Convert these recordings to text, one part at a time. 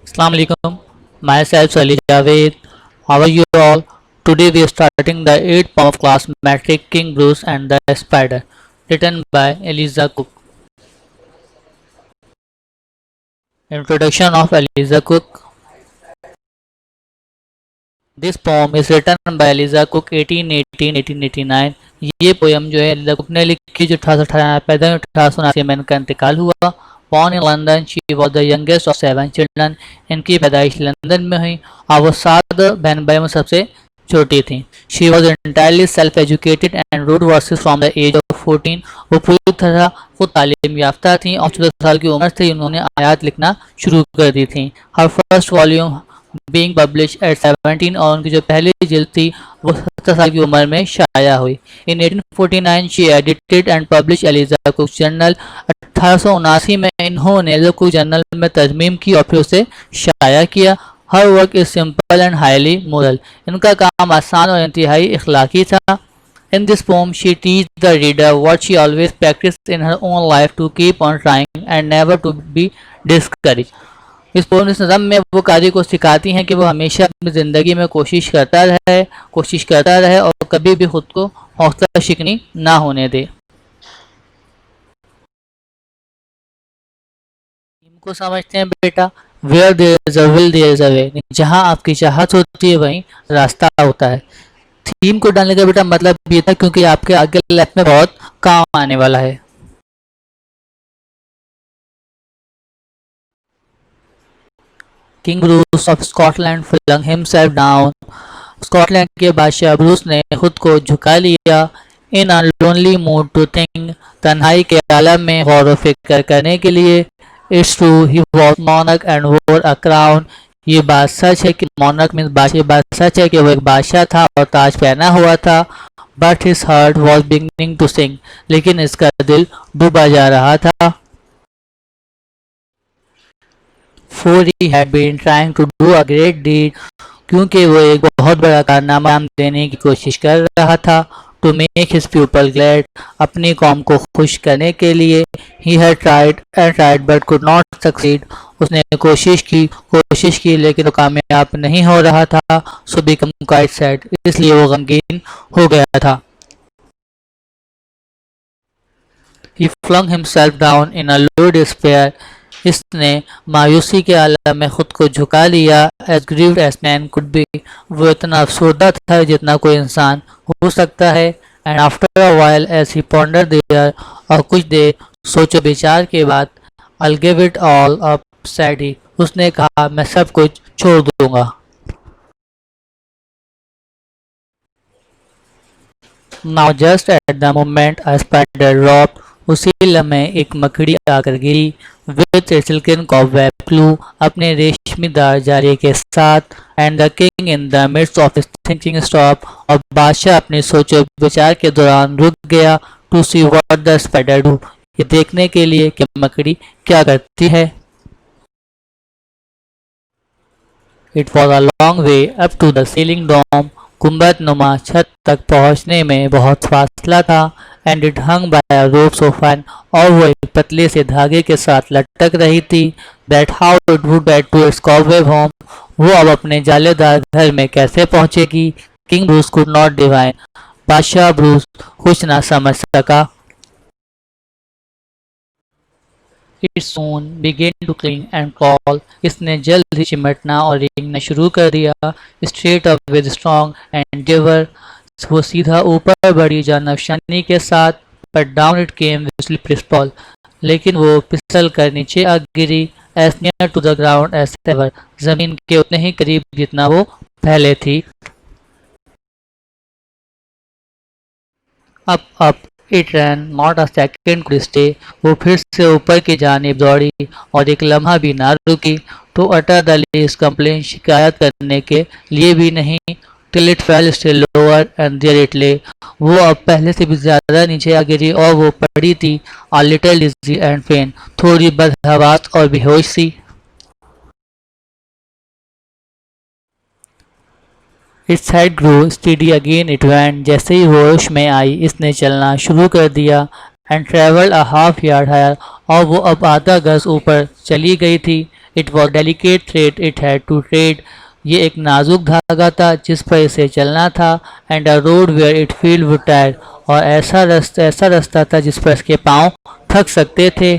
Assalamu alaikum. Myself Salih Javed. How are you all? Today we are starting the 8th poem of class Metric King Bruce and the Spider, written by Eliza Cook. Introduction of Eliza Cook. This poem is written by Eliza Cook 1818-1889. ये poem जो है Elijah cook ने लिखी जो 1818 पैदा हुई 1879 में इनका इंतकाल हुआ। Born in London, she was the youngest of 7 children. इनकी पैदाइश लंदन में हुई और वो 7 बहन भाई में सबसे छोटी थी। She was entirely self-educated and wrote verses from the age of 14. वो पूरी तरह खुद तालीम याफ्ता थी और 14 साल की उम्र से उन्होंने आयात लिखना शुरू कर दी थी। Her first volume being published at 17 और उनकी जो पहली जिल्द थी वो 17 साल की उम्र में शाया हुई। In 1849 she edited and published Eliza Cook's Journal. 1879 में इन्होंने एलिजा कुक जर्नल में तरमीम की और फिर उसे शाया किया। Her work is simple and highly moral. इनका काम आसान और इंतहाई इखलाकी था। In this poem she teaches the reader what she always practiced in her own life to keep on trying and never to be discouraged. इस pome इस नज़म में वो कारी को सिखाती हैं कि वो हमेशा अपनी ज़िंदगी में कोशिश करता रहे और कभी भी खुद को हौसला शिकनी ना होने दे। को समझते हैं बेटा, where there is a will there is a way. जहाँ आपकी चाहत होती है वहीं रास्ता होता है। थीम को डालने का बेटा मतलब ये था क्योंकि आपके आगे लाइफ में बहुत काम आने वाला है। King Bruce of Scotland flung himself down. Scotland के बादशाह ब्रूस ने खुद को झुका लिया। In a lonely mood to think, तन्हाई के आलम में गौर व फिक्र करने के लिए। It's true he was monarch and wore a crown. ये बात सच है कि मॉनर्क मीन्स बादशाह, बात सच है कि वो एक बादशाह था और ताज पहना हुआ था। But his heart was beginning to sink, लेकिन इसका दिल डूबा जा रहा था। For he had been trying to do a great deed, क्योंकि वो एक बहुत बड़ा कारनामा देने की कोशिश कर रहा था। To make his people glad, अपनी कौम को खुश करने के लिए। He had tried and tried but could not succeed, उसने कोशिश की लेकिन वो कामयाब नहीं हो रहा था। So become quite sad, इसलिए वो गमगीन हो गया था। He flung himself down in a low despair, इसने मायूसी के आलम में खुद को झुका लिया। As grieved as man could be, वो इतना अफसरदा था जितना कोई इंसान हो सकता है। And after a while as he pondered there, और कुछ देर सोचो विचार के बाद, I'll give it all up, said he, उसने कहा मैं सब कुछ छोड़ दूंगा। Now just at the moment a spider dropped, उसी लम्हे एक मकड़ी आकर गिरी। With a silken cobweb clue, अपने रेशमीदार जारे के साथ। And the king in the midst of his thinking stopped, और बादशाह अपने सोचो विचार के दौरान रुक गया। To see what the spider do, ये देखने के लिए कि मकड़ी क्या करती है। It was a long way up to the ceiling dome, गुंबद नुमा छत तक पहुंचने में बहुत फासला था। And it hung bye a rope so fine, और वो एक पतले से धागे के साथ लटक रही थी। That how it would get to its cobweb home, वो अब अपने जालेदार घर में कैसे पहुंचेगी। King Bruce could not divine, बादशाह ब्रूस कुछ ना समझ सका। It soon began to cling and crawl, इसने जल्द ही चिमटना और रेंगना शुरू कर दिया। Straight up with strong endeavor, वो सीधा ऊपर बढ़ी जानफशानी के साथ। But down it came with slippery fall, लेकिन वो फिसल कर नीचे आ गिरी। As near to the ground as ever, जमीन के उतने ही करीब जितना वो पहले थी। Up it ran not a second could stay, वो फिर से ऊपर की जानिब दौड़ी और एक लम्हा भी ना रुकी। To utter the least complain, शिकायत करने के लिए भी नहीं। Till it fell still lower and there it lay, वो अब पहले से भी ज़्यादा नीचे आ गिरी और वो पड़ी थी। अ लिटिल डिजी एंड फेन, थोड़ी बदहवास और बेहोश सी। It's head grew steady again it went, जैसे ही होश में आई इसने चलना शुरू कर दिया। And travelled a half yard higher, और वो अब आधा गज ऊपर चली गई थी। It was delicate thread it had to tread. ये एक नाजुक धागा था जिस पर इसे चलना था. And a road where it felt would tire. और ऐसा रास्ता था जिस पर इसके पाँव थक सकते थे.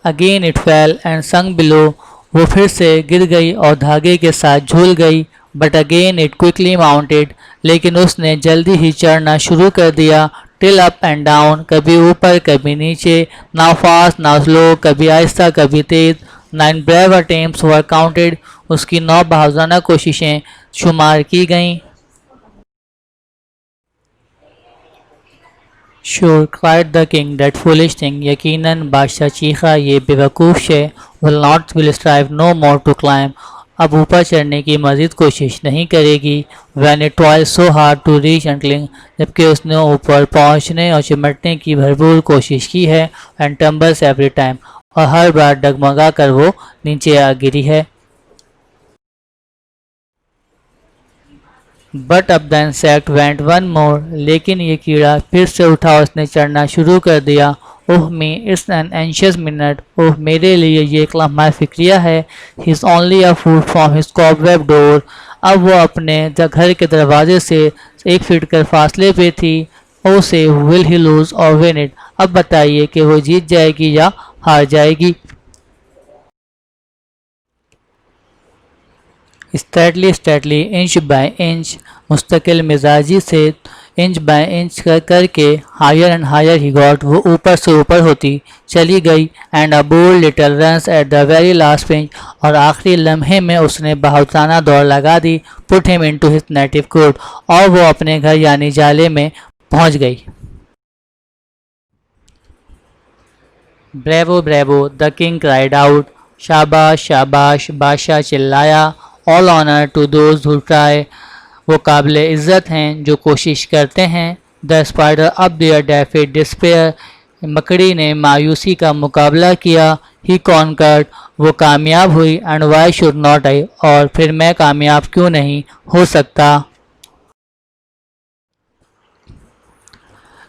Again it fell and sunk below. वो फिर से गिर गई और धागे के साथ झूल गई. But again it quickly mounted. लेकिन उसने जल्दी ही चढ़ना शुरू कर दिया. Till up and down, कभी ऊपर कभी नीचे. Now fast now slow, कभी आहिस्ता कभी तेज. 9 brave attempts were counted. उसकी 9 बहादुराना कोशिशें शुमार की गईं. Sure, cried the king, that foolish thing. यकीनन बादशाह चीखा, ये बेवकूफ़ शे. Will strive no more to climb. अब ऊपर चढ़ने की मज़ीद कोशिश नहीं करेगी. When it toils so hard to reach and cling. जबकि उसने ऊपर पहुंचने और चिमटने की भरपूर कोशिश की है. And tumbles every time. और हर बार डगमगा कर वो नीचे आ गिरी है. But up the insect went one more. लेकिन ये कीड़ा फिर से उठा और उसने चढ़ना शुरू कर दिया. ओह मी, इट्स एन एंशियस मिनट. ओह मेरे लिए ये एक लम्हा फिक्रिया है. He is only a foot from his cobweb door. अब वो अपने घर के दरवाजे से 1 फीट कर फासले पे थी. Oh say will he lose or win it. अब बताइए कि वो जीत जाएगी या हार जाएगी. Steadily inch by inch. मुस्तकिल मिजाजी से इंच बाय इंच करके higher and higher he got. वो ऊपर से ऊपर होती चली गई. And a bold little runs at the very last pinch. और आखिरी लम्हे में उसने बहादुराना दौड़ लगा दी. Put him into his native court. और वो अपने घर यानी जाले में पहुंच गई. Bravo bravo, the king cried out. शाबाश शाबाश, बादशाह चिल्लाया. All honour to those who try. वो काबिल इज़्ज़त हैं जो कोशिश करते हैं. The spider up there defied despair. मकड़ी ने मायूसी का मुकाबला किया. He conquered. वो कामयाब हुई. And why should not I. और फिर मैं कामयाब क्यों नहीं हो सकता.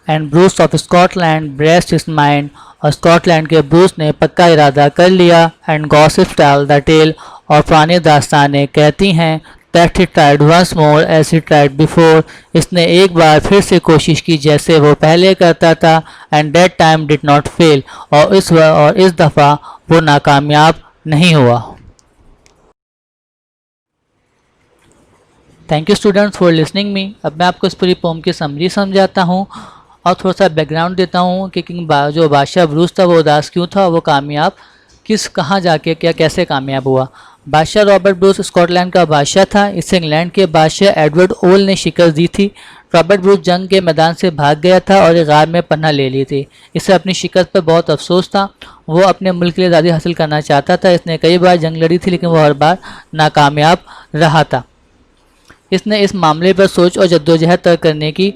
And Bruce of Scotland braced his mind. और स्कॉटलैंड के ब्रूस ने पक्का इरादा कर लिया. And gossips tell the tale. और पुरानी दास्तानें कहती हैं that he tried once more as he tried before. इसने एक बार फिर से कोशिश की जैसे वो पहले करता था. and that time did not fail. और इस दफ़ा वो नाकामयाब नहीं हुआ. Thank you students for listening me. अब मैं आपको इस पूरी पोम की समरी समझाता हूँ और थोड़ा सा बैकग्राउंड देता हूँ कि जो बादशाह ब्रूस था वो उदास क्यों था, वो कामयाब कहाँ जाके कैसे कामयाब हुआ. बादशाह रॉबर्ट ब्रूस स्कॉटलैंड का बादशाह था. इसे इंग्लैंड के बादशाह एडवर्ड ओल ने शिकस्त दी थी. रॉबर्ट ब्रूस जंग के मैदान से भाग गया था और एक गार में पनाह ले ली थी. इसे अपनी शिकस्त पर बहुत अफसोस था. वो अपने मुल्क के लिए आज़ादी हासिल करना चाहता था. इसने कई बार जंग लड़ी थी लेकिन वो हर बार नाकामयाब रहा था. इसने इस मामले पर सोच और जद्दोजहद तय करने की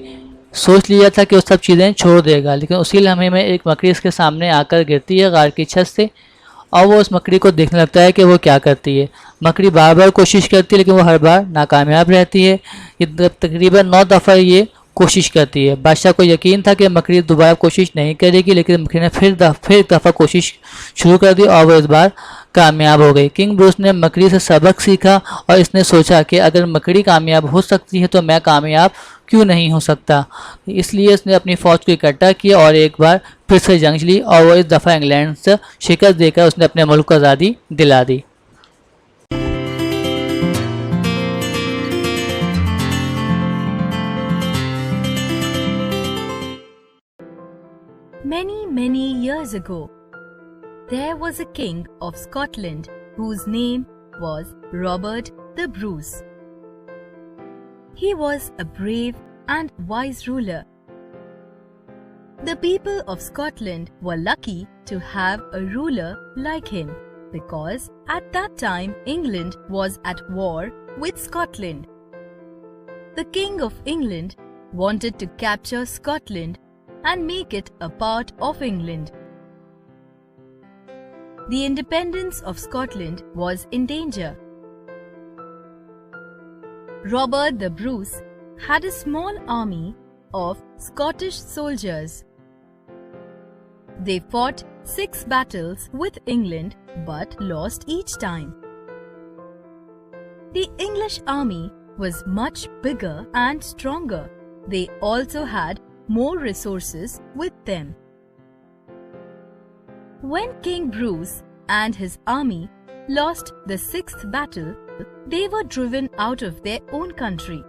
सोच लिया था कि वो सब चीज़ें छोड़ देगा. लेकिन उसी लम्हे में एक मकड़ी इसके सामने आकर गिरती है गार की छत से और वो उस मकड़ी को देखने लगता है कि वो क्या करती है. मकड़ी बार बार कोशिश करती है लेकिन वो हर बार नाकामयाब रहती है. ये तकरीबन 9 दफ़ा ये कोशिश करती है. बादशाह को यकीन था कि मकड़ी दोबारा कोशिश नहीं करेगी लेकिन मकड़ी ने फिर एक दफ़ा कोशिश शुरू कर दी और वो इस बार कामयाब हो गई. किंग ब्रूस ने मकड़ी से सबक सीखा और इसने सोचा कि अगर मकड़ी कामयाब हो सकती है तो मैं कामयाब क्यों नहीं हो सकता. इसलिए इसने अपनी फ़ौज को इकट्ठा किया और एक बार फिर से जंग ली और वो इस दफ़ा इंग्लैंड से शिकस्त देकर उसने अपने मुल्क को आज़ादी दिला दी. Many years ago, there was a king of Scotland whose name was Robert the Bruce. He was a brave and wise ruler. The people of Scotland were lucky to have a ruler like him because at that time England was at war with Scotland. The King of England wanted to capture Scotland and make it a part of England. The independence of Scotland was in danger. Robert the Bruce had a small army of Scottish soldiers. They fought 6 battles with England but lost each time. The English army was much bigger and stronger. They also had more resources with them. When King Bruce and his army lost the 6th battle, they were driven out of their own country.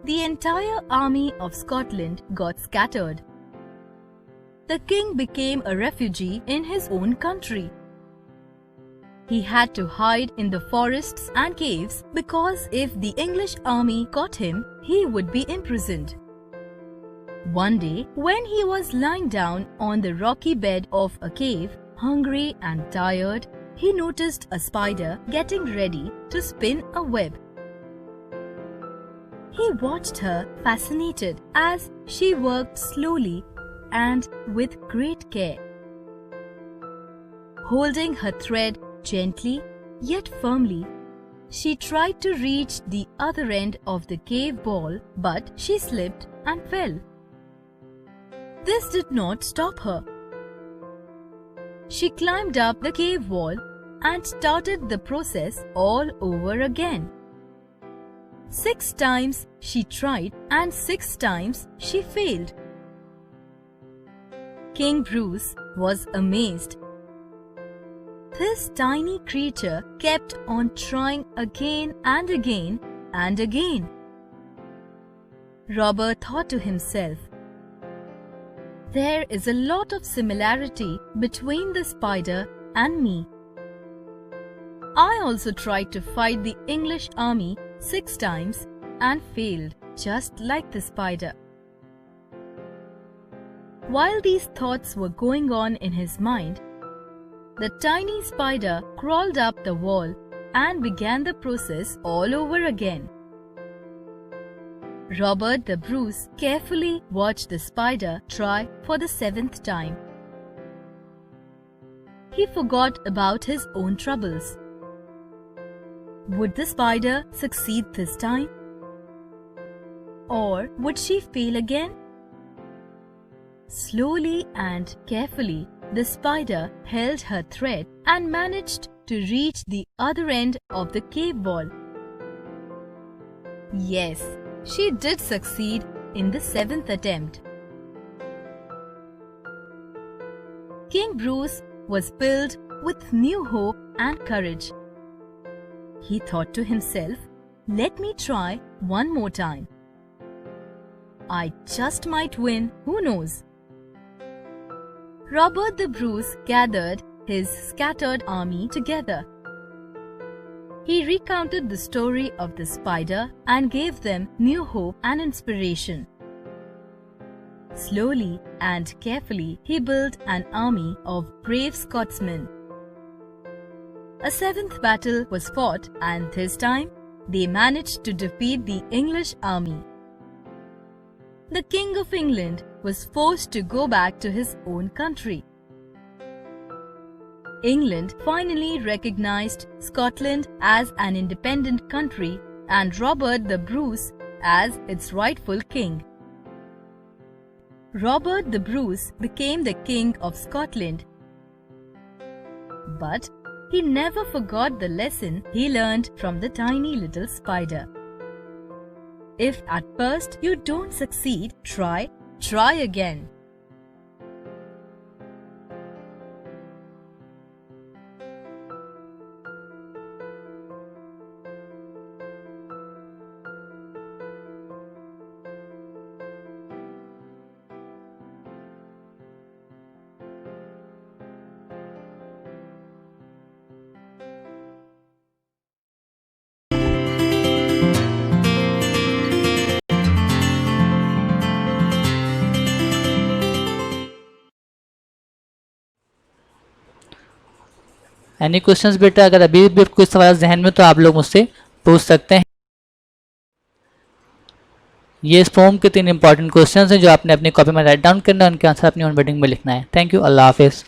The entire army of Scotland got scattered. The king became a refugee in his own country. He had to hide in the forests and caves because if the English army caught him, he would be imprisoned. One day, when he was lying down on the rocky bed of a cave, hungry and tired, he noticed a spider getting ready to spin a web. He watched her fascinated as she worked slowly and with great care. Holding her thread gently yet firmly, she tried to reach the other end of the cave wall, but she slipped and fell. This did not stop her. She climbed up the cave wall and started the process all over again. 6 times she tried and 6 times she failed. King Bruce was amazed. This tiny creature kept on trying again and again and again. Robert thought to himself, "There is a lot of similarity between the spider and me. I also tried to fight the English army 6 times and failed, just like the spider." While these thoughts were going on in his mind, the tiny spider crawled up the wall and began the process all over again. Robert the Bruce carefully watched the spider try for the 7th time. He forgot about his own troubles. Would the spider succeed this time? Or would she fail again? Slowly and carefully, the spider held her thread and managed to reach the other end of the cave wall. Yes, she did succeed in the 7th attempt. King Bruce was filled with new hope and courage. He thought to himself, "Let me try one more time. I just might win, who knows?" Robert the Bruce gathered his scattered army together. He recounted the story of the spider and gave them new hope and inspiration. Slowly and carefully, he built an army of brave Scotsmen. A 7th battle was fought, and this time they managed to defeat the English army. The King of England was forced to go back to his own country. England finally recognized Scotland as an independent country and Robert the Bruce as its rightful king. Robert the Bruce became the King of Scotland. But he never forgot the lesson he learned from the tiny little spider. If at first you don't succeed, try again. Any questions बेटा? अगर अभी भी कुछ सवाल जहन में तो आप लोग मुझसे पूछ सकते हैं। ये इस फॉर्म के 3 इंपॉर्टेंट क्वेश्चंस हैं जो आपने अपनी कॉपी में राइट डाउन करना है, उनके आंसर अपनी ऑन बैटिंग में लिखना है। थैंक यू, अल्लाह हाफिज़।